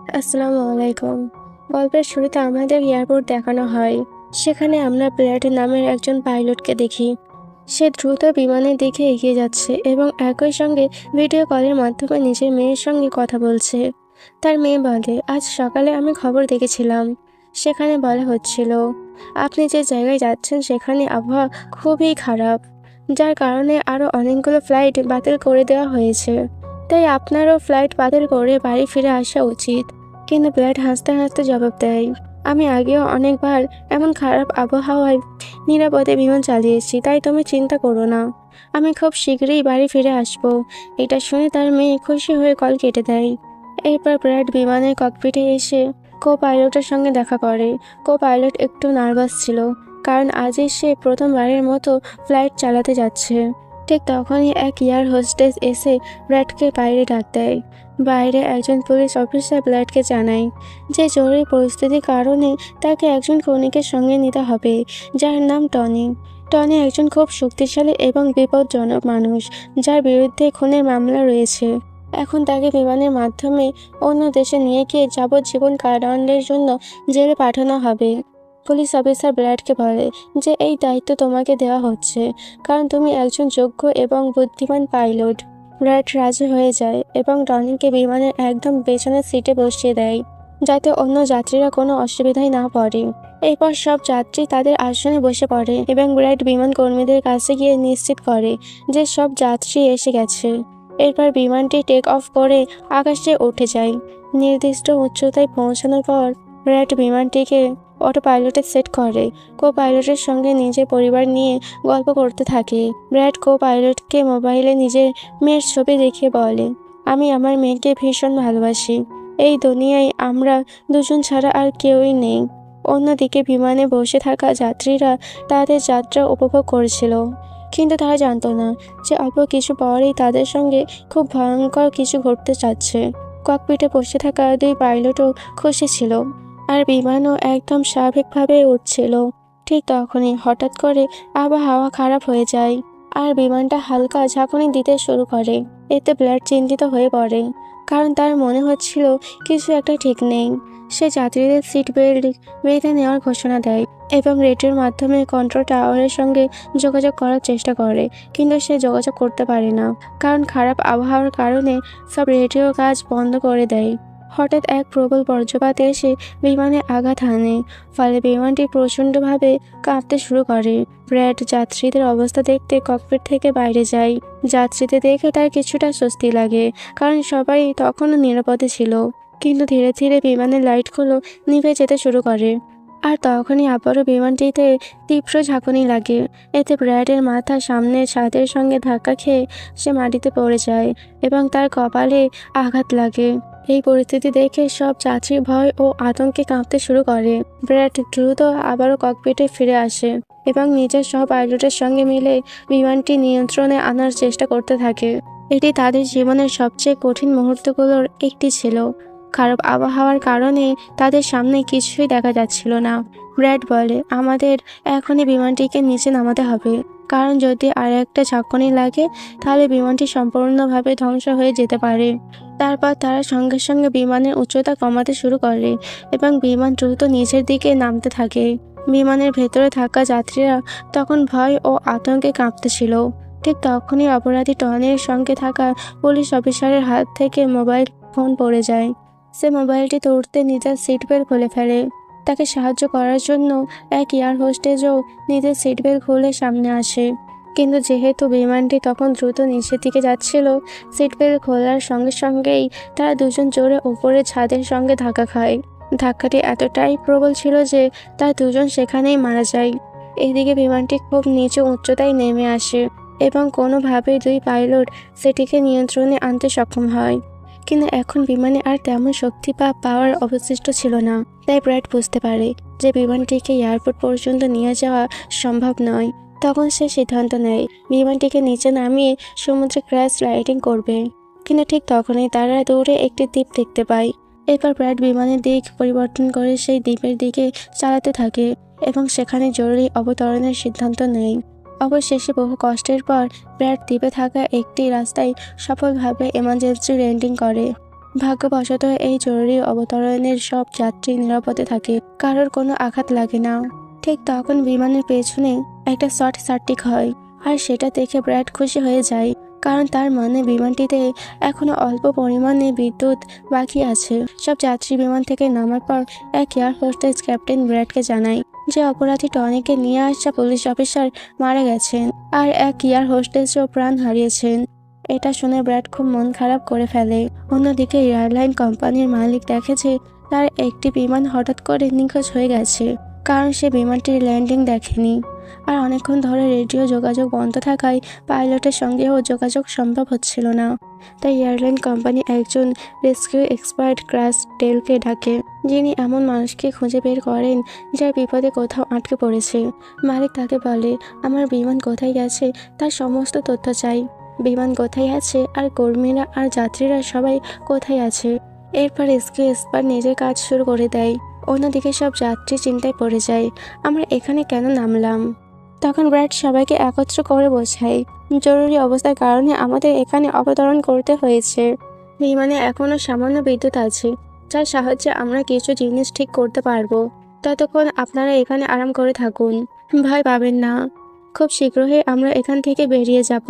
আসসালামু আলাইকুম। গল্পের শুরুতে আমাদের এয়ারপোর্ট দেখানো হয়। সেখানে আমরা ব্র্যাড নামের একজন পাইলটকে দেখি। সে দ্রুত বিমানের দিকে এগিয়ে যাচ্ছে এবং একই সঙ্গে ভিডিও কলের মাধ্যমে নিজের মেয়ের সঙ্গে কথা বলছে। তার মেয়ে বলে, আজ সকালে আমি খবর দেখেছিলাম। সেখানে বলা হচ্ছিল, আপনি যে জায়গায় যাচ্ছেন সেখানে আবহাওয়া খুবই খারাপ, যার কারণে আরও অনেকগুলো ফ্লাইট বাতিল করে দেওয়া হয়েছে। তাই আপনারও ফ্লাইট বাতিল করে বাড়ি ফিরে আসা উচিত। কিন্তু ব্র্যাড হাসতে হাসতে জবাব দেয়, আমি আগেও অনেকবার এমন খারাপ আবহাওয়ায় নিরাপদে বিমান চালিয়েছি, তাই তুমি চিন্তা করো না। আমি খুব শীঘ্রই বাড়ি ফিরে আসবো। এটা শুনে তার মেয়ে খুশি হয়ে কল কেটে দেয়। এরপর ব্র্যাড বিমানের ককপিটে এসে কো পাইলটের সঙ্গে দেখা করে। কো পাইলট একটু নার্ভাস ছিল, কারণ আজই সে প্রথমবারের মতো ফ্লাইট চালাতে যাচ্ছে। ঠিক তখনই এক এয়ার হোস্টেস এসে ব্র্যাডকে বাইরে ডাক দেয়। বাইরে একজন পুলিশ অফিসার ব্র্যাডকে জানায় যে জরুরি পরিস্থিতির কারণে তাকে একজন খুনিকে সঙ্গে নিতে হবে, যার নাম টনি। টনি একজন খুব শক্তিশালী এবং বিপজ্জনক মানুষ, যার বিরুদ্ধে খুনের মামলা রয়েছে। এখন তাকে বিমানের মাধ্যমে অন্য দেশে নিয়ে গিয়ে যাবজ্জীবন কারাদণ্ডের জন্য জেলে পাঠানো হবে। পুলিশ অফিসার ব্র্যাডকে বলে যে এই দায়িত্ব তোমাকে দেওয়া হচ্ছে, কারণ তুমি একজন যোগ্য এবং বুদ্ধিমান পাইলট। ব্র্যাড রাজি হয়ে যায় এবং টনিকে বিমানের একদম পেছনের সিটে বসিয়ে দেয়, যাতে অন্য যাত্রীরা কোনো অসুবিধায় না পড়ে। এরপর সব যাত্রী তাদের আসনে বসে পড়ে এবং ব্র্যাড বিমান কর্মীদের কাছে গিয়ে নিশ্চিত করে যে সব যাত্রী এসে গেছে। এরপর বিমানটি টেক অফ করে আকাশে উঠে যায়। নির্দিষ্ট উচ্চতায় পৌঁছানোর পর ব্র্যাড বিমানটিকে অটো পাইলটে সেট করে কো পাইলটের সঙ্গে নিজের পরিবার নিয়ে গল্প করতে থাকে। ব্র্যাড কো পাইলটকে মোবাইলে নিজের মেয়ের ছবি দেখিয়ে বলে, আমি আমার মেয়েকে ভীষণ ভালোবাসি। এই দুনিয়ায় আমরা দুজন ছাড়া আর কেউই নেই। অন্যদিকে বিমানে বসে থাকা যাত্রীরা তাদের যাত্রা উপভোগ করেছিল, কিন্তু তারা জানতো না যে অল্প কিছু পরেই তাদের সঙ্গে খুব ভয়ঙ্কর কিছু ঘটতে যাচ্ছে। ককপিটে বসে থাকা দুই পাইলটও খুশি ছিল, আর বিমানও একদম স্বাভাবিকভাবে উঠছিল। ঠিক তখনই হঠাৎ করে আবহাওয়া খারাপ হয়ে যায় আর বিমানটা হালকা ঝাঁকুনি দিতে শুরু করে। এতে ব্ল্যাড চিন্তিত হয়ে পড়ে, কারণ তার মনে হচ্ছিল কিছু একটা ঠিক নেই। সে যাত্রীদের সিট বেল্ট বেঁধে নেওয়ার ঘোষণা দেয় এবং রেডিওর মাধ্যমে কন্ট্রোল টাওয়ারের সঙ্গে যোগাযোগ করার চেষ্টা করে, কিন্তু সে যোগাযোগ করতে পারে না, কারণ খারাপ আবহাওয়ার কারণে সব রেডিও কাজ বন্ধ করে দেয়। হঠাৎ এক প্রবল বজ্রপাত এসে বিমানে আঘাত হানে, ফলে বিমানটি প্রচণ্ডভাবে কাঁপতে শুরু করে। ব্র্যাড যাত্রীদের অবস্থা দেখতে ককপিট থেকে বাইরে যায়। যাত্রীদের দেখে তার কিছুটা স্বস্তি লাগে, কারণ সবাই তখনও নিরাপদে ছিল। কিন্তু ধীরে ধীরে বিমানের লাইটগুলো নিভে যেতে শুরু করে, আর তখনই আবারও বিমানটিতে তীব্র ঝাঁকুনি লাগে। এতে ব্র্যাডের মাথা সামনের ছাদের সঙ্গে ধাক্কা খেয়ে সে মাটিতে পড়ে যায় এবং তার কপালে আঘাত লাগে। এই পরিস্থিতি দেখে সব যাত্রী ভয় ও আতঙ্কে কাঁপতে শুরু করে। ব্র্যাড দ্রুত আবারও ককপিটে ফিরে আসে এবং নিজের সহ পাইলটের সঙ্গে মিলে বিমানটি নিয়ন্ত্রণে আনার চেষ্টা করতে থাকে। এটি তাদের জীবনের সবচেয়ে কঠিন মুহূর্তগুলোর একটি ছিল। খারাপ আবহাওয়ার কারণে তাদের সামনে কিছুই দেখা যাচ্ছিল না। ব্র্যাড বলে, আমাদের এখনই বিমানটিকে নিচে নামাতে হবে, কারণ যদি আর একটা ঝাঁকুনি লাগে তাহলে বিমানটি সম্পূর্ণভাবে ধ্বংস হয়ে যেতে পারে। তারপর তারা সঙ্গে সঙ্গে বিমানের উচ্চতা কমাতে শুরু করে এবং বিমান দ্রুত নিচের দিকে নামতে থাকে। বিমানের ভেতরে থাকা যাত্রীরা তখন ভয় ও আতঙ্কে কাঁপতেছিল। ঠিক তখনই অপরাধী টনির সঙ্গে থাকা পুলিশ অফিসারের হাত থেকে মোবাইল ফোন পড়ে যায়। সে মোবাইলটি তুলতে নিজের সিট বেল্ট খুলে ফেলে। তাকে সাহায্য করার জন্য এক এয়ার হোস্টেজও নিজের সিট বেল্ট খুলে সামনে আসে, কিন্তু যেহেতু বিমানটি তখন দ্রুত নিচের দিকে যাচ্ছিল, সিট বেল্ট খোলার সঙ্গে সঙ্গেই তারা দুজন জোরে উপরের ছাদের সঙ্গে ধাক্কা খায়। ধাক্কাটি এতটাই প্রবল ছিল যে তারা দুজন সেখানেই মারা যায়। এদিকে বিমানটি খুব নিচু উচ্চতায় নেমে আসে এবং কোনোভাবেই দুই পাইলট সেটিকে নিয়ন্ত্রণে আনতে সক্ষম হয়। কিন্তু এখন বিমানে আর তেমন শক্তি বা পাওয়ার অবশিষ্ট ছিল না। তাই ব্র্যাড বুঝতে পারে যে বিমানটিকে এয়ারপোর্ট পর্যন্ত নিয়ে যাওয়া সম্ভব নয়। তখন সে সিদ্ধান্ত নেয় বিমানটিকে নিচে নামিয়ে সমুদ্রে ক্র্যাশ লাইটিং করবে। কিন্তু ঠিক তখনই তারা দূরে একটি দ্বীপ দেখতে পায়। এরপর ব্র্যাড বিমানের দিক পরিবর্তন করে সেই দ্বীপের দিকে চালাতে থাকে এবং সেখানে জরুরি অবতরণের সিদ্ধান্ত নেয়। অবশেষে বহু কষ্টের পর ব্র্যাড দ্বীপে থাকা একটি রাস্তায় সফলভাবে এমার্জেন্সি ল্যান্ডিং করে। ভাগ্যবশত এই জরুরি অবতরণের সব যাত্রী নিরাপদে থাকে, কারোর কোনো আঘাত লাগে না। ঠিক তখন বিমানের পেছনে একটা শর্ট সার্কিট হয়, আর সেটা দেখে ব্র্যাড খুশি হয়ে যায়, কারণ তার মানে বিমানটিতে এখনো অল্প পরিমাণে বিদ্যুৎ বাকি আছে। সব যাত্রী বিমান থেকে নামার পর এক এয়ার হোস্টেস ক্যাপ্টেন ব্র্যাডকে জানায় যে অপরাধী টনিকে নিয়ে আসা পুলিশ অফিসার মারা গেছেন, আর এক এয়ার হোস্টেসও প্রাণ হারিয়েছেন। এটা শুনে ব্র্যাড খুব মন খারাপ করে ফেলে। অন্যদিকে এয়ারলাইন কোম্পানির মালিক দেখে যে তার একটি বিমান হঠাৎ করে নিখোঁজ হয়ে গেছে, কারণ সে বিমানটির ল্যান্ডিং দেখেনি। আর অনেকক্ষণ ধরে রেডিও যোগাযোগ বন্ধ থাকায় পাইলটের সঙ্গেও যোগাযোগ সম্ভব হচ্ছিল না। তাই এয়ারলাইন কোম্পানি একজন রেস্কিউ এক্সপার্ট ক্রাশ টেলকে ডাকে, যিনি এমন মানুষকে খুঁজে বের করেন যার বিপদে কোথাও আটকে পড়েছে। মালিক তাকে বলে, আমার বিমান কোথায় গেছে তার সমস্ত তথ্য চাই। বিমান কোথায় আছে, আর কর্মীরা আর যাত্রীরা সবাই কোথায় আছে। এরপর রেস্কিউ এক্সপার্ট নিজের কাজ শুরু করে দেয়। অন্যদিকে সব যাত্রী চিন্তায় পড়ে যায়, আমরা এখানে কেন নামলাম। তখন ব্র্যাড সবাইকে একত্র করে বোঝায়, জরুরি অবস্থার কারণে আমাদের এখানে অবতরণ করতে হয়েছে। বিমানে এখনো সামান্য বিদ্যুৎ আছে, যার সাহায্যে আমরা কিছু জিনিস ঠিক করতে পারবো। ততক্ষণ আপনারা এখানে আরাম করে থাকুন, ভয় পাবেন না। খুব শীঘ্রই আমরা এখান থেকে বেরিয়ে যাব।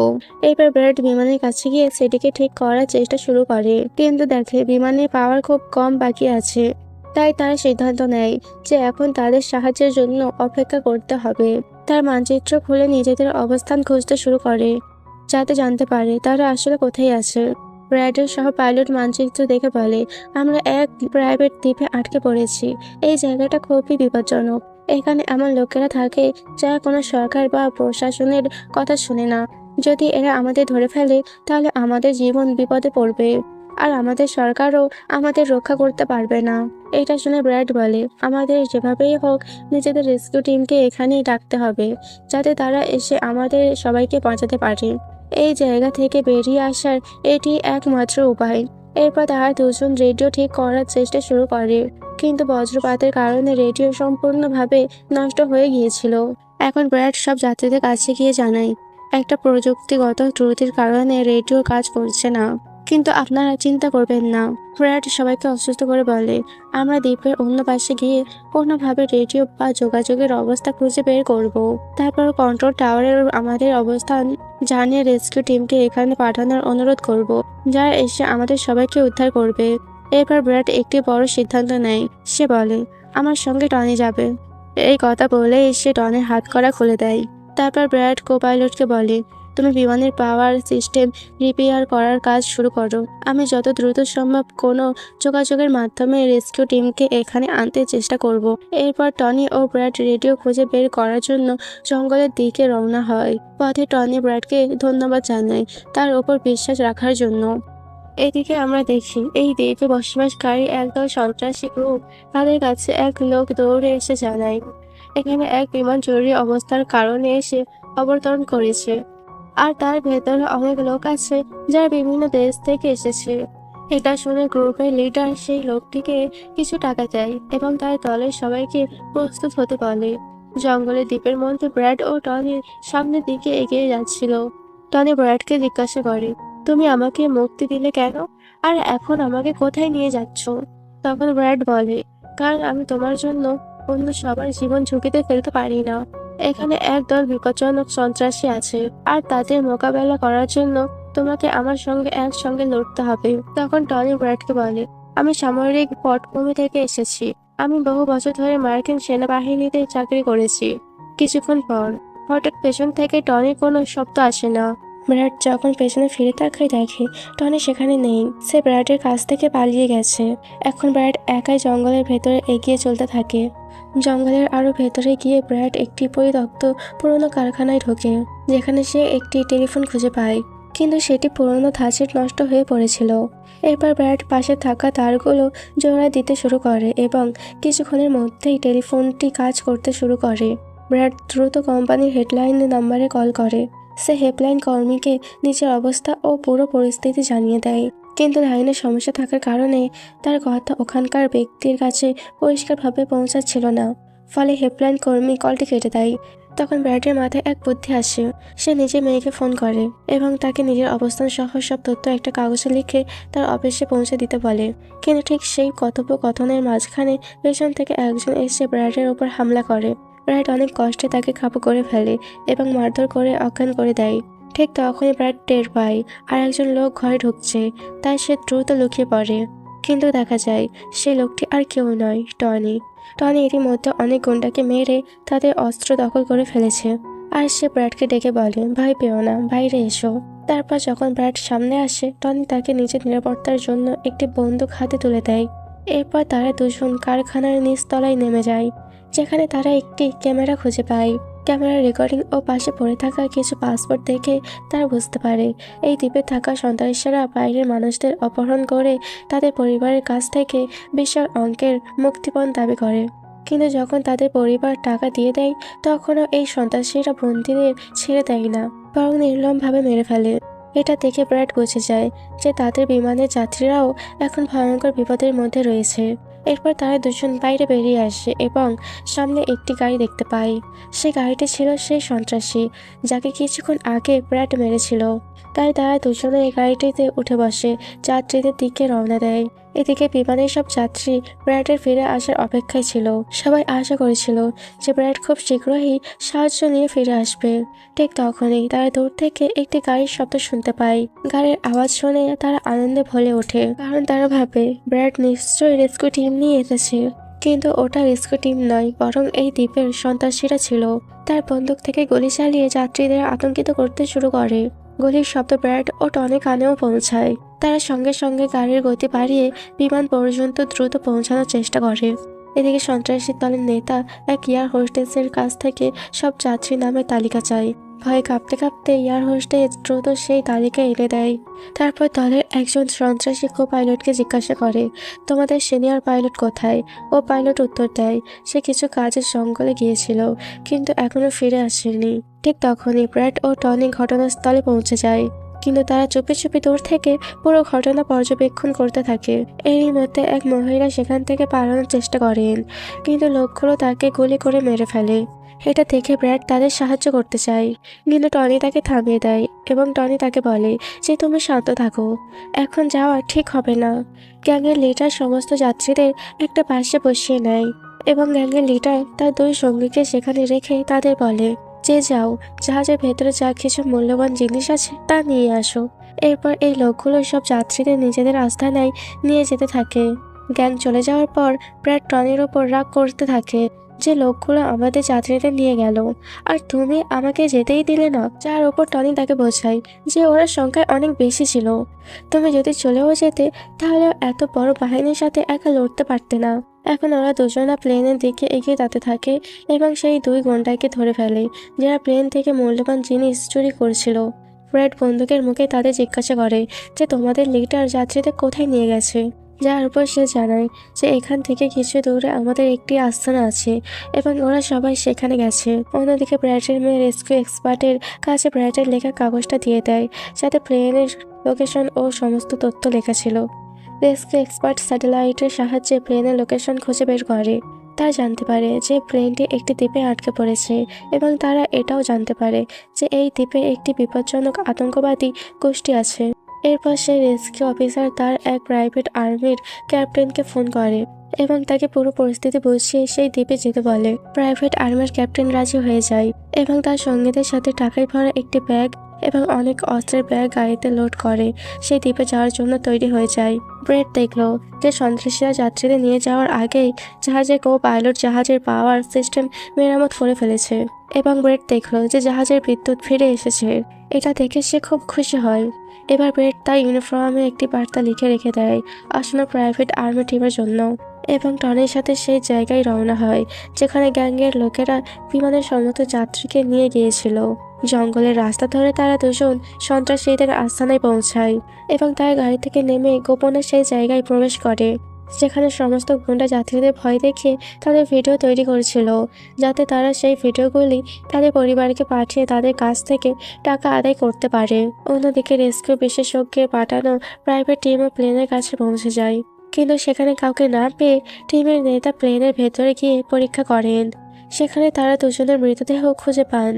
এরপর ব্র্যাড বিমানের কাছে গিয়ে সেটিকে ঠিক করার চেষ্টা শুরু করে, কিন্তু দেখে বিমানের পাওয়ার খুব কম বাকি আছে। তাই তারা সিদ্ধান্ত নেয় যে এখন তাদের সাহায্যের জন্য অপেক্ষা করতে হবে। তার মানচিত্র খুলে নিজেদের অবস্থান খুঁজতে শুরু করে, যাতে জানতে পারে তারা আসলে কোথায় আছে। ব্র্যাডের সহ পাইলট মানচিত্র দেখে বলে, আমরা এক প্রাইভেট দ্বীপে আটকে পড়েছি। এই জায়গাটা খুবই বিপজ্জনক। এখানে এমন লোকেরা থাকে যারা কোনো সরকার বা প্রশাসনের কথা শুনে না। যদি এরা আমাদের ধরে ফেলে তাহলে আমাদের জীবন বিপদে পড়বে, আর আমাদের সরকারও আমাদের রক্ষা করতে পারবে না। এটা শুনে ব্র্যাড বলে, আমাদের যেভাবেই হোক নিজেদের রেস্কিউ টিমকে এখানেই ডাকতে হবে, যাতে তারা এসে আমাদের সবাইকে বাঁচাতে পারে। এই জায়গা থেকে বেরিয়ে আসার এটি একমাত্র উপায়। এরপর তারা দুজন রেডিও ঠিক করার চেষ্টা শুরু করে, কিন্তু বজ্রপাতের কারণে রেডিও সম্পূর্ণভাবে নষ্ট হয়ে গিয়েছিল। এখন ব্র্যাড সব যাত্রীদের কাছে গিয়ে জানায়, একটা প্রযুক্তিগত ত্রুটির কারণে রেডিও কাজ করছে না, কিন্তু আপনারা চিন্তা করবেন না। ব্র্যাড সবাইকে অসুস্থ করে বলে, আমরা দ্বীপের অন্য পাশে গিয়ে কোনোভাবে রেডিও বা যোগাযোগের অবস্থা খুঁজে বের করব। তারপর কন্ট্রোল টাওয়ারের আমাদের অবস্থান জানিয়ে রেস্কিউ টিমকে এখানে পাঠানোর অনুরোধ করব, যারা এসে আমাদের সবাইকে উদ্ধার করবে। এরপর ব্র্যাড একটি বড় সিদ্ধান্ত নেয়। সে বলে, আমার সঙ্গে টনি যাবে। এই কথা বলে সে টনের হাত করা খুলে দেয়। তারপর ব্র্যাড কো-পাইলটকে বলে, তুমি বিমানের পাওয়ার সিস্টেম রিপেয়ার করার কাজ শুরু করো। আমি যত দ্রুত সম্ভব কোনো যোগাযোগের মাধ্যমে রেস্কিউ টিমকে এখানে আনতে চেষ্টা করব। এরপর টনি ও ব্র্যাড রেডিও খুঁজে বের করার জন্য জঙ্গলের দিকে রওনা হয়। পথে টনি ব্র্যাডকে ধন্যবাদ জানায় তার ওপর বিশ্বাস রাখার জন্য। এদিকে আমরা দেখি এই দ্বীপে বসবাসকারী একদল সন্ত্রাসী গ্রুপ, তাদের কাছে এক লোক দৌড়ে এসে জানায় এখানে এক বিমান জরুরি অবস্থার কারণে এসে অবতরণ করেছে, আর তার ভেতরে অনেক লোক আছে যারা বিভিন্ন দেশ থেকে এসেছে। এটা শুনে গ্রুপের লিডার সেই লোকটিকে কিছু টাকা দেয় এবং তার দলের সবাইকে প্রস্তুত হতে বলে। জঙ্গলের দ্বীপের মধ্যে ব্র্যাড ও টনি সামনের দিকে এগিয়ে যাচ্ছিল। টনি ব্র্যাডকে জিজ্ঞাসা করে, তুমি আমাকে মুক্তি দিলে কেন, আর এখন আমাকে কোথায় নিয়ে যাচ্ছ? তখন ব্র্যাড বলে, কারণ আমি তোমার জন্য অন্য সবার জীবন ঝুঁকিতে ফেলতে পারি না। এখানে একদল বিপজ্জনক সন্ত্রাসী আছে, আর তাদের মোকাবেলা করার জন্য তোমাকে আমার সঙ্গে একসঙ্গে লড়তে হবে। তখন টনি ব্র্যাডকে বলে, আমি সামরিক পটভূমি থেকে এসেছি। আমি বহু বছর ধরে মার্কিন সেনাবাহিনীতে চাকরি করেছি। কিছুক্ষণ পর হঠাৎ পেছন থেকে টনির কোনো শব্দ আসে না। ব্র্যাড যখন পেছনে ফিরে তাকায় দেখে টনি সেখানে নেই। সে ব্র্যাডের কাছ থেকে পালিয়ে গেছে। এখন ব্র্যাড একাই জঙ্গলের ভেতরে এগিয়ে চলতে থাকে। জঙ্গলের আরো ভেতরে গিয়ে ব্র্যাড একটি পরিত্যক্ত পুরনো কারখানায় ঢোকে, যেখানে সে একটি টেলিফোন খুঁজে পায়, কিন্তু সেটি পুরনো ধাঁচের নষ্ট হয়ে পড়েছিল। এরপর ব্র্যাড পাশে থাকা তারগুলো জোড়া দিতে শুরু করে এবং কিছুক্ষণের মধ্যেই টেলিফোনটি কাজ করতে শুরু করে। ব্র্যাড দ্রুত কোম্পানির হেডলাইন নাম্বারে কল করে। সে হেল্পলাইন কর্মীকে নিজের অবস্থা ও পুরো পরিস্থিতি জানিয়ে দেয়, কিন্তু লাইনের সমস্যা থাকার কারণে তার কথা ওখানকার ব্যক্তির কাছে পরিষ্কারভাবে পৌঁছাচ্ছিল না। ফলে হেল্পলাইন কর্মী কলটি কেটে দেয়। তখন ব্র্যাডের মাথায় এক বুদ্ধি আসে। সে নিজে মেয়েকে ফোন করে এবং তাকে নিজের অবস্থান সহ সব তথ্য একটা কাগজে লিখে তার অফিসে পৌঁছে দিতে বলে। কিন্তু ঠিক সেই কথোপকথনের মাঝখানে পেছন থেকে একজন এসে ব্র্যাডের ওপর হামলা করে। ব্র্যাড অনেক কষ্টে তাকে কাবু করে ফেলে এবং মারধর করে অজ্ঞান করে দেয়। ঠিক তখনই ব্র্যাড টের পায় আর একজন লোক ঘরে ঢুকছে, তাই সে দ্রুত লুকিয়ে পড়ে। কিন্তু দেখা যায় সেই লোকটি আর কেউ নয়, টনি। টনি ইতিমধ্যে অনেক গুন্ডাকে মেরে তাদের অস্ত্র দখল করে ফেলেছে। আর সে ব্র্যাডকে ডেকে বলে, ভয় পেও না, বাইরে এসো। তারপর যখন ব্র্যাড সামনে আসে, টনি তাকে নিজের নিরাপত্তার জন্য একটি বন্দুক হাতে তুলে দেয়। এরপর তারা দুজন কারখানার নিচতলায় নেমে যায়, যেখানে তারা একটি ক্যামেরা খুঁজে পায়। ক্যামেরার রেকর্ডিং ও পাশে পড়ে থাকা কিছু পাসপোর্ট দেখে তারা বুঝতে পারে এই দ্বীপে থাকা সন্ত্রাসীরা বাইরের মানুষদের অপহরণ করে তাদের পরিবারের কাছ থেকে বিশাল অঙ্কের মুক্তিপণ দাবি করে। কিন্তু যখন তাদের পরিবার টাকা দিয়ে দেয়, তখনও এই সন্ত্রাসীরা বন্দীদের ছেড়ে দেয় না, বরং নির্মমভাবে মেরে ফেলে। এটা দেখে ব্র্যাড বুঝে যায় যে তাদের বিমানের যাত্রীরাও এখন ভয়ঙ্কর বিপদের মধ্যে রয়েছে। এরপর তারা দুজন বাইরে বেরিয়ে আসে এবং সামনে একটি গাড়ি দেখতে পায়। সেই গাড়িটি ছিল সেই সন্ত্রাসী যাকে কিছুক্ষণ আগে ব্র্যাড মেরেছিল। তাই তারা দুজনে এই গাড়িটিতে উঠে বসে যাত্রীদের দিকে রওনা দেয়। এদিকে বিমানের সব যাত্রী ব্র্যাডের ফিরে আসার অপেক্ষায় ছিল। সবাই আশা করেছিল যে ব্র্যাড খুব শীঘ্রই সাহায্য নিয়ে ফিরে আসবে। ঠিক তখনই তারা দূর থেকে একটি গাড়ির শব্দ শুনতে পায়। গাড়ির আওয়াজ শুনে তারা আনন্দে ভরে ওঠে, কারণ তারা ভাবে ব্র্যাড নিশ্চয়ই রেস্কিউ টিম নিয়ে এসেছে। কিন্তু ওটা রেস্কিউ টিম নয়, বরং এই দ্বীপের সন্ত্রাসীরা ছিল। তার বন্দুক থেকে গুলি চালিয়ে যাত্রীদের আতঙ্কিত করতে শুরু করে। গুলির শব্দ ব্র্যাড ও টনি কানেও পৌঁছায়। তারা সঙ্গে সঙ্গে গাড়ির গতি বাড়িয়ে বিমান পর্যন্ত দ্রুত পৌঁছানোর চেষ্টা করে। এদিকে সন্ত্রাসী দলের নেতা এক এয়ার হোস্টেসের কাছ থেকে সব যাত্রী নামের তালিকা চায়। ভয়ে কাঁপতে কাঁপতে এয়ার হোস্টেস দ্রুত সেই তালিকা এনে দেয়। তারপর দলের একজন সন্ত্রাসী কো পাইলটকে জিজ্ঞাসা করে, তোমাদের সিনিয়র পাইলট কোথায়? ও পাইলট উত্তর দেয়, সে কিছু কাজের জঙ্গলে গিয়েছিল, কিন্তু এখনো ফিরে আসেনি। ঠিক তখনই ব্র্যাড ও টনি ঘটনাস্থলে পৌঁছে যায়, কিন্তু তারা চুপি চুপি দূর থেকে পুরো ঘটনা পর্যবেক্ষণ করতে থাকে। এরই মধ্যে এক মহিলা সেখান থেকে পালানোর চেষ্টা করেন, কিন্তু লোকগুলো তাকে গুলি করে মেরে ফেলে। এটা দেখে ব্র্যাড তাদের সাহায্য করতে চায়, কিন্তু টনি তাকে থামিয়ে দেয় এবং টনি তাকে বলে যে তুমি শান্ত থাকো, এখন যাওয়া ঠিক হবে না। গ্যাংয়ের লিডার সমস্ত যাত্রীদের একটা পাশে বসিয়ে নেয় এবং গ্যাংয়ের লিডার তার দুই সঙ্গীকে সেখানে রেখে তাদের বলে যে যাও, জাহাজের ভেতরে যা কিছু মূল্যবান জিনিস আছে তা নিয়ে আসো। এরপর এই লোকগুলো সব যাত্রীদের নিজেদের আস্তানায় নিয়ে যেতে থাকে। গ্যাং চলে যাওয়ার পর ব্র্যাড টনির ওপর রাগ করতে থাকে যে লোকগুলো আমাদের যাত্রীদের নিয়ে গেল আর তুমি আমাকে যেতেই দিলে না। যার ওপর টনি তাকে বোঝায় যে ওরা সংখ্যায় অনেক বেশি ছিল, তুমি যদি চলেও যেতে তাহলে এত বড় বাহিনীর সাথে একা লড়তে পারতে না। এখন ওরা দুজনা প্লেনের দিকে এগিয়ে যেতে থাকে এবং সেই দুই গুন্ডাকে ধরে ফেলে যারা প্লেন থেকে মূল্যবান জিনিস চুরি করছিল। ব্র্যাড বন্দুকের মুখে তাদের জিজ্ঞাসা করে যে তোমাদের লিডার যাত্রীদের কোথায় নিয়ে গেছে, যার উপর সে জানায় যে এখান থেকে কিছু দূরে আমাদের একটি আস্তানা আছে এবং ওরা সবাই সেখানে গেছে। অন্যদিকে ব্র্যাডের মেয়ে রেস্কিউ এক্সপার্টের কাছে ব্র্যাডের লেখা কাগজটা দিয়ে দেয়, যাতে প্লেনের লোকেশন ও সমস্ত তথ্য লেখা ছিল। রেস্কিউ এক্সপার্ট স্যাটেলাইটের সাহায্যে প্লেনের লোকেশন খুঁজে বের করে। তারা জানতে পারে যে প্লেনটি একটি দ্বীপে আটকে পড়েছে এবং তারা এটাও জানতে পারে যে এই দ্বীপে একটি বিপজ্জনক আতঙ্কবাদী গোষ্ঠী আছে। এরপর সেই রেস্কিউ অফিসার তার এক প্রাইভেট আর্মির ক্যাপ্টেনকে ফোন করে এবং তাকে পুরো পরিস্থিতি বুঝিয়ে সেই দ্বীপে যেতে বলে। প্রাইভেট আর্মির ক্যাপ্টেন রাজি হয়ে যায় এবং তার সঙ্গীদের সাথে টাকায় ভরা একটি ব্যাগ এবং অনেক অস্ত্রের ব্যাগ গাড়িতে লোড করে সেই দ্বীপে যাওয়ার জন্য তৈরি হয়ে যায়। ব্রেড দেখলো যে সন্ত্রাসীরা যাত্রীদের নিয়ে যাওয়ার আগেই জাহাজের কো পাইলট জাহাজের পাওয়ার সিস্টেম মেরামত করে ফেলেছে এবং ব্রেড দেখলো যে জাহাজের বিদ্যুৎ ফিরে এসেছে। এটা দেখে সে খুব খুশি হয়। এবার ব্রেড তার ইউনিফর্মে একটি বার্তা লিখে রেখে দেয় আসন্ন প্রাইভেট আর্মি টিমের জন্য এবং টনির সাথে সেই জায়গায় রওনা হয় যেখানে গ্যাংয়ের লোকেরা বিমানের সমস্ত যাত্রীকে নিয়ে গিয়েছিল। জঙ্গলের রাস্তা ধরে তারা দুজন সন্ত্রাসীদের আস্তানায় পৌঁছায় এবং তারা গাড়ি থেকে নেমে গোপনে সেই জায়গায় প্রবেশ করে যেখানে সমস্ত গুন্ডা যাত্রীদের ভয় দেখিয়ে তাদের ভিডিও তৈরি করেছিল, যাতে তারা সেই ভিডিওগুলি তাদের পরিবারকে পাঠিয়ে তাদের কাছ থেকে টাকা আদায় করতে পারে। অন্যদিকে রেস্কিউ বিশেষজ্ঞের পাঠানো প্রাইভেট টিমও প্লেনের কাছে পৌঁছে যায়, কিন্তু সেখানে কাউকে না পেয়ে টিমের নেতা প্লেনের ভেতরে গিয়ে পরীক্ষা করেন। সেখানে তারা দুজনের মৃতদেহ খুঁজে পান।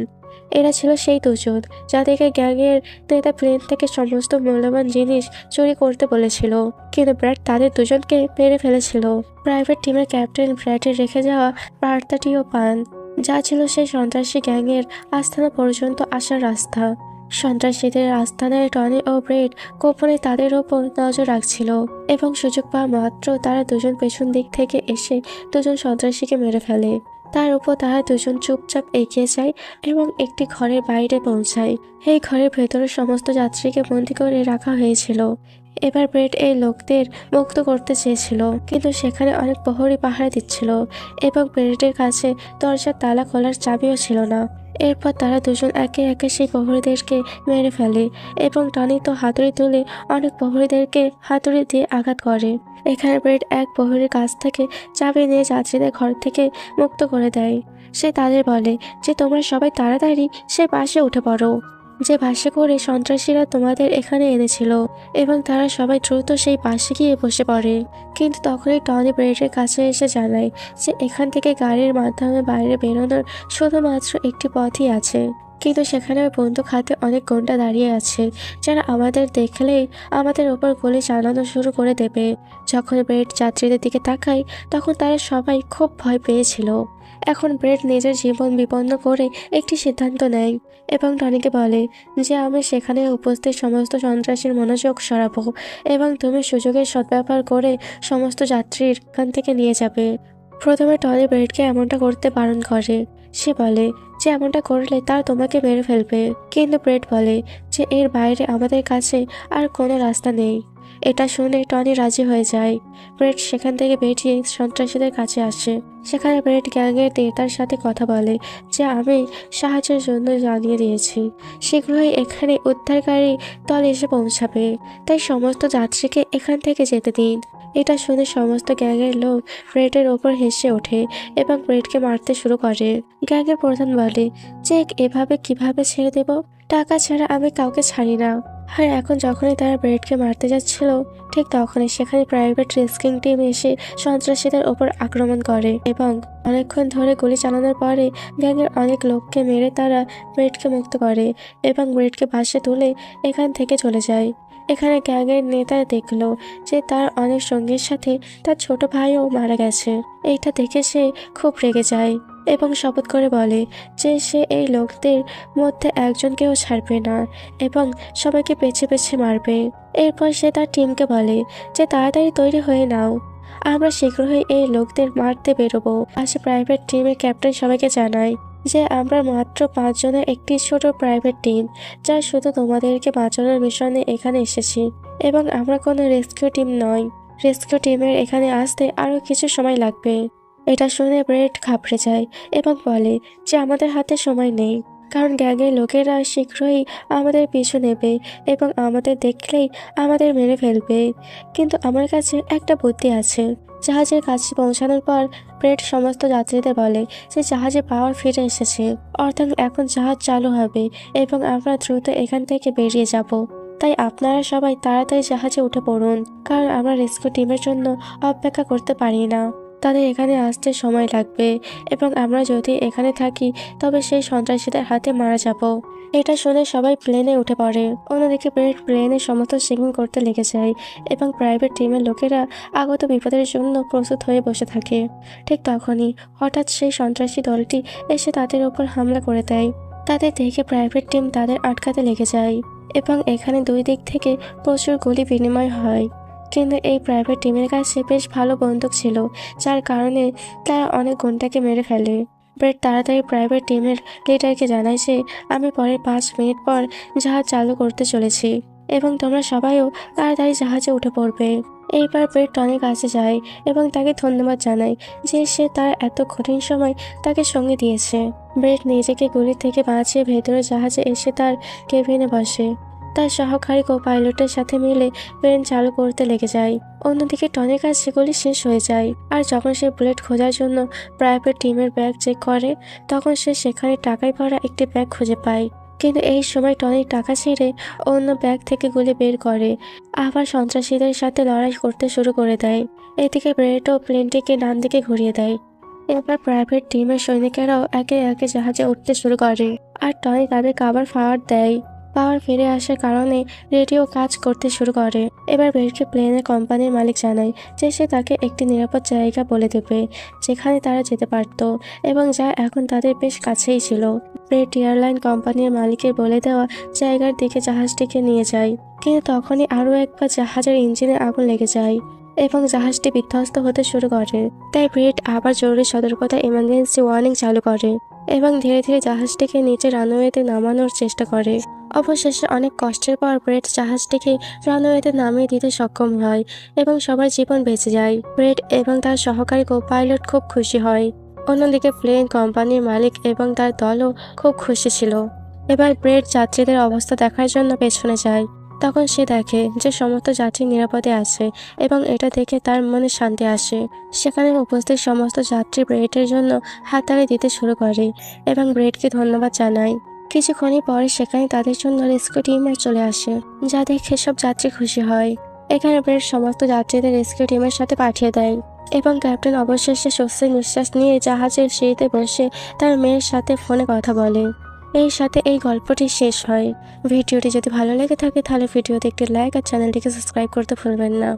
এরা ছিল সেই দুজন যাদেরকে গ্যাংয়ের নেতা প্লেন থেকে সমস্ত মূল্যবান জিনিস চুরি করতে বলেছিল, কিন্তু ব্র্যাড তাদের দুজনকে মেরে ফেলেছিল। প্রাইভেট টিমের ক্যাপ্টেন ব্র্যাডের রেখে যাওয়া বার্তাটিও পান, যা ছিল সেই সন্ত্রাসী গ্যাংয়ের আস্তানা পর্যন্ত আসার রাস্তা। সন্ত্রাসীদের আস্তানায় টনি ও ব্রেড গোপনে তাদের ওপর নজর রাখছিল এবং সুযোগ পাওয়া মাত্র তারা দুজন পেছন দিক থেকে এসে দুজন সন্ত্রাসীকে মেরে ফেলে। তার উপর তারা দুজন চুপচাপ এগিয়ে যায় এবং একটি ঘরের বাইরে পৌঁছায়। এই ঘরের ভেতরে সমস্ত যাত্রীকে বন্দি করে রাখা হয়েছিল। এবার ব্রেড এই লোকদের মুক্ত করতে চেয়েছিল, কিন্তু সেখানে অনেক প্রহরী পাহারা দিচ্ছিল এবং ব্রেডের কাছে দরজার তালা খোলার চাবিও ছিল না। এরপর তারা দুজন একে একে সেই প্রহরীদেরকে মেরে ফেলে এবং টনি তো হাতুড়ি তুলে অনেক প্রহরীদেরকে হাতুড়ি দিয়ে আঘাত করে। এখানে ব্রেড এক প্রহরীর কাছ থেকে চাবি নিয়ে যাত্রীদের ঘর থেকে মুক্ত করে দেয়। সে তাদের বলে যে তোমরা সবাই তাড়াতাড়ি সে বাসে উঠে পড়ো, যে বাসে করে সন্ত্রাসীরা তোমাদের এখানে এনেছিল, এবং তারা সবাই দ্রুত সেই বাসে গিয়ে বসে পড়ে। কিন্তু তখনই টনি ব্রেডের কাছে এসে জানায় যে এখান থেকে গাড়ির মাধ্যমে বাইরে বেরোনোর শুধুমাত্র একটি পথই আছে, কিন্তু সেখানে বন্দুক হাতে অনেক গুন্ডা দাঁড়িয়ে আছে যারা আমাদের দেখলেই আমাদের ওপর গুলি চালানো শুরু করে দেবে। যখন ব্রেড যাত্রীদের দিকে তাকায় তখন তারা সবাই খুব ভয় পেয়েছিল। এখন ব্রেড নিজের জীবন বিপন্ন করে একটি সিদ্ধান্ত নেয় এবং টনিকে বলে যে আমি সেখানে উপস্থিত সমস্ত সন্ত্রাসীর মনোযোগ সরাবো এবং তুমি সুযোগের সদ্ব্যবহার করে সমস্ত যাত্রীর এখান থেকে নিয়ে যাবে। প্রথমে টনি ব্রেডকে এমনটা করতে বারণ করে। সে বলে যে এমনটা করলে তারা তোমাকে মেরে ফেলবে, কিন্তু ব্রেড বলে যে এর বাইরে আমাদের কাছে আর কোনো রাস্তা নেই। এটা শুনে টনি রাজি হয়ে যায়। ব্রেড সেখান থেকে বেরিয়ে সন্ত্রাসীদের কাছে আসে। সেখানে ব্রেড গ্যাংয়ের নেতার সাথে কথা বলে যে আমি সাহায্যের জন্য জানিয়ে দিয়েছি, শীঘ্রই এখানে উদ্ধারকারী দল এসে পৌঁছাবে, তাই সমস্ত যাত্রীকে এখান থেকে যেতে দিন। এটা শুনে সমস্ত গ্যাংয়ের লোক ব্রেডের ওপর হেসে ওঠে এবং ব্রেডকে মারতে শুরু করে। গ্যাংয়ের প্রধান বলে যে এভাবে কিভাবে ছেড়ে দেব, টাকা ছাড়া আমি কাউকে ছাড়ি না। আর এখন যখনই তারা ব্রেডকে মারতে যাচ্ছিল ঠিক তখনই সেখানে প্রাইভেট রেস্কিং টিম এসে সন্ত্রাসীদের ওপর আক্রমণ করে এবং অনেকক্ষণ ধরে গুলি চালানোর পরে গ্যাংয়ের অনেক লোককে মেরে তারা ব্রেডকে মুক্ত করে এবং ব্রেডকে বাসে তুলে এখান থেকে চলে যায়। এখানে গ্যাংয়ের নেতা দেখলো যে তার অনেক সঙ্গীর সাথে তার ছোট ভাইও মারা গেছে। এইটা দেখে সে খুব রেগে যায় এবং শপথ করে বলে যে সে এই লোকদের মধ্যে একজনকেও ছাড়বে না এবং সবাইকে পেছে পেছে মারবে। এরপর সে তার টিমকে বলে যে তাড়াতাড়ি তৈরি হয়ে নাও, আমরা শীঘ্রই এই লোকদের মারতে বেরোবো। আসে প্রাইভেট টিমের ক্যাপ্টেন সবাইকে জানায় যে আমরা মাত্র 5 জনের একটি ছোট প্রাইভেট টিম, যা শুধু তোমাদেরকে বাঁচানোর মিশনে এখানে এসেছি এবং আমরা কোনো রেস্কিউ টিম নই। রেস্কিউ টিমের এখানে আসতে আরও কিছু সময় লাগবে। এটা শুনে ব্রেড ঘাবড়ে যায় এবং বলে যে আমাদের হাতে সময় নেই, কারণ গ্যাংয়ের লোকেরা শীঘ্রই আমাদের পিছু নেবে এবং আমাদের দেখলেই আমাদের মেরে ফেলবে। কিন্তু আমার কাছে একটা বুদ্ধি আছে। জাহাজের কাছে পৌঁছানোর পর ব্রেড সমস্ত যাত্রীদের বলে যে জাহাজে পাওয়ার ফিরে এসেছে, অর্থাৎ এখন জাহাজ চালু হবে এবং আমরা দ্রুত এখান থেকে বেরিয়ে যাব। তাই আপনারা সবাই তাড়াতাড়ি জাহাজে উঠে পড়ুন, কারণ আমরা রেস্কিউ টিমের জন্য অপেক্ষা করতে পারি না। তাদের এখানে আসতে সময় লাগবে এবং আমরা যদি এখানে থাকি তবে সেই সন্ত্রাসীদের হাতে মারা যাব। এটা শুনে সবাই প্লেনে উঠে পড়ে। অন্যদিকে ব্রেড প্লেনে সমস্ত চেকিং করতে লেগে যায় এবং প্রাইভেট টিমের লোকেরা আগত বিপদের জন্য প্রস্তুত হয়ে বসে থাকে। ঠিক তখনই হঠাৎ সেই সন্ত্রাসী দলটি এসে তাদের উপর হামলা করে দেয়। তাদের দেখে প্রাইভেট টিম তাদের আটকাতে লেগে যায় এবং এখানে দুই দিক থেকে প্রচুর গুলি বিনিময় হয়। কিন্তু এই প্রাইভেট টিমের কাছে বেশ ভালো বন্দুক ছিল, যার কারণে তারা অনেক গুন্ডাকে মেরে ফেলে। ব্রেড তাড়াতাড়ি প্রাইভেট টিমের লিডারকে জানায় যে আমি পরে 5 মিনিট পর জাহাজ চালু করতে চলেছি এবং তোমরা সবাইও তাড়াতাড়ি জাহাজে উঠে পড়বে। এইবার ব্রেড টনির কাছে যায় এবং তাকে ধন্যবাদ জানায় যে সে তার এত কঠিন সময় তাকে সঙ্গে দিয়েছে। ব্রেড নিজেকে গুলি থেকে বাঁচিয়ে ভেতরে জাহাজে এসে তার কেবিনে বসে। তার সহকারী কো পাইলটের সাথে মিলে প্লেন চালু করতে লেগে যায়। অন্যদিকে টনির কাছে সেগুলি শেষ হয়ে যায়। আর যখন সে বুলেট খোঁজার জন্য প্রাইভেট টিমের ব্যাগ চেক করে তখন সে সেখানে টাকায় ভরা একটি ব্যাগ খুঁজে পায়। কিন্তু এই সময় টনি টাকা ছেড়ে অন্য ব্যাগ থেকে গুলি বের করে আবার সন্ত্রাসীদের সাথে লড়াই করতে শুরু করে দেয়। এদিকে ব্রেডও প্লেনটিকে ডান দিকে ঘুরিয়ে দেয় এবার প্রাইভেট টিমের সৈনিকেরাও একে একে জাহাজে উঠতে শুরু করে, আর টনি তাদেরকে আবার পাওয়ার ফিরে আসার কারণে রেডিও কাজ করতে শুরু করে। এবার ব্রেডকে প্লেনের কোম্পানির মালিক জানায় যে সে তাকে একটি নিরাপদ জায়গা বলে দেবে যেখানে তারা যেতে পারত, এবং যা এখন তাদের বেশ কাছেই ছিল। ব্রেড এয়ারলাইন কোম্পানির মালিকের বলে দেওয়া জায়গার দিকে জাহাজটিকে নিয়ে যায়, কিন্তু তখনই আরও একবার জাহাজের ইঞ্জিনে আগুন লেগে যায় এবং জাহাজটি বিধ্বস্ত হতে শুরু করে। তাই ব্রেড আবার জরুরি সতর্কতা ইমার্জেন্সি ওয়ার্নিং চালু করে এবং ধীরে ধীরে জাহাজটিকে নিচে রানওয়েতে নামানোর চেষ্টা করে। অবশেষে অনেক কষ্টের পর ব্রেড জাহাজটিকে রানওয়েতে নামিয়ে দিতে সক্ষম হয় এবং সবার জীবন বেঁচে যায়। ব্রেড এবং তার সহকারী পাইলট খুব খুশি হয়। অন্যদিকে প্লেন কোম্পানির মালিক এবং তার দলও খুব খুশি ছিল। এবার ব্রেড যাত্রীদের অবস্থা দেখার জন্য পেছনে যায়। তখন সে দেখে যে সমস্ত যাত্রী নিরাপদে আছে এবং এটা দেখে তার মনে শান্তি আসে। সেখানে উপস্থিত সমস্ত যাত্রী ব্রেডের জন্য হাততালি দিতে শুরু করে এবং ব্রেডকে ধন্যবাদ জানায়। কিছুক্ষণই পরে সেখানে তাদের জন্য রেস্কিউ টিমও চলে আসে, যা দেখে সব যাত্রী খুশি হয়। এখানে ব্রেড সমস্ত যাত্রীদের রেস্কিউ টিমের সাথে পাঠিয়ে দেয় এবং ক্যাপ্টেন অবশেষে স্বস্তির নিঃশ্বাস নিয়ে জাহাজের সিঁড়িতে বসে তার মেয়ের সাথে ফোনে কথা বলে। এর সাথে এই গল্পটি শেষ হয়। ভিডিওটি যদি ভালো লেগে থাকে তাহলে ভিডিওতে একটি লাইক আর চ্যানেলটিকে সাবস্ক্রাইব করতে ভুলবেন না।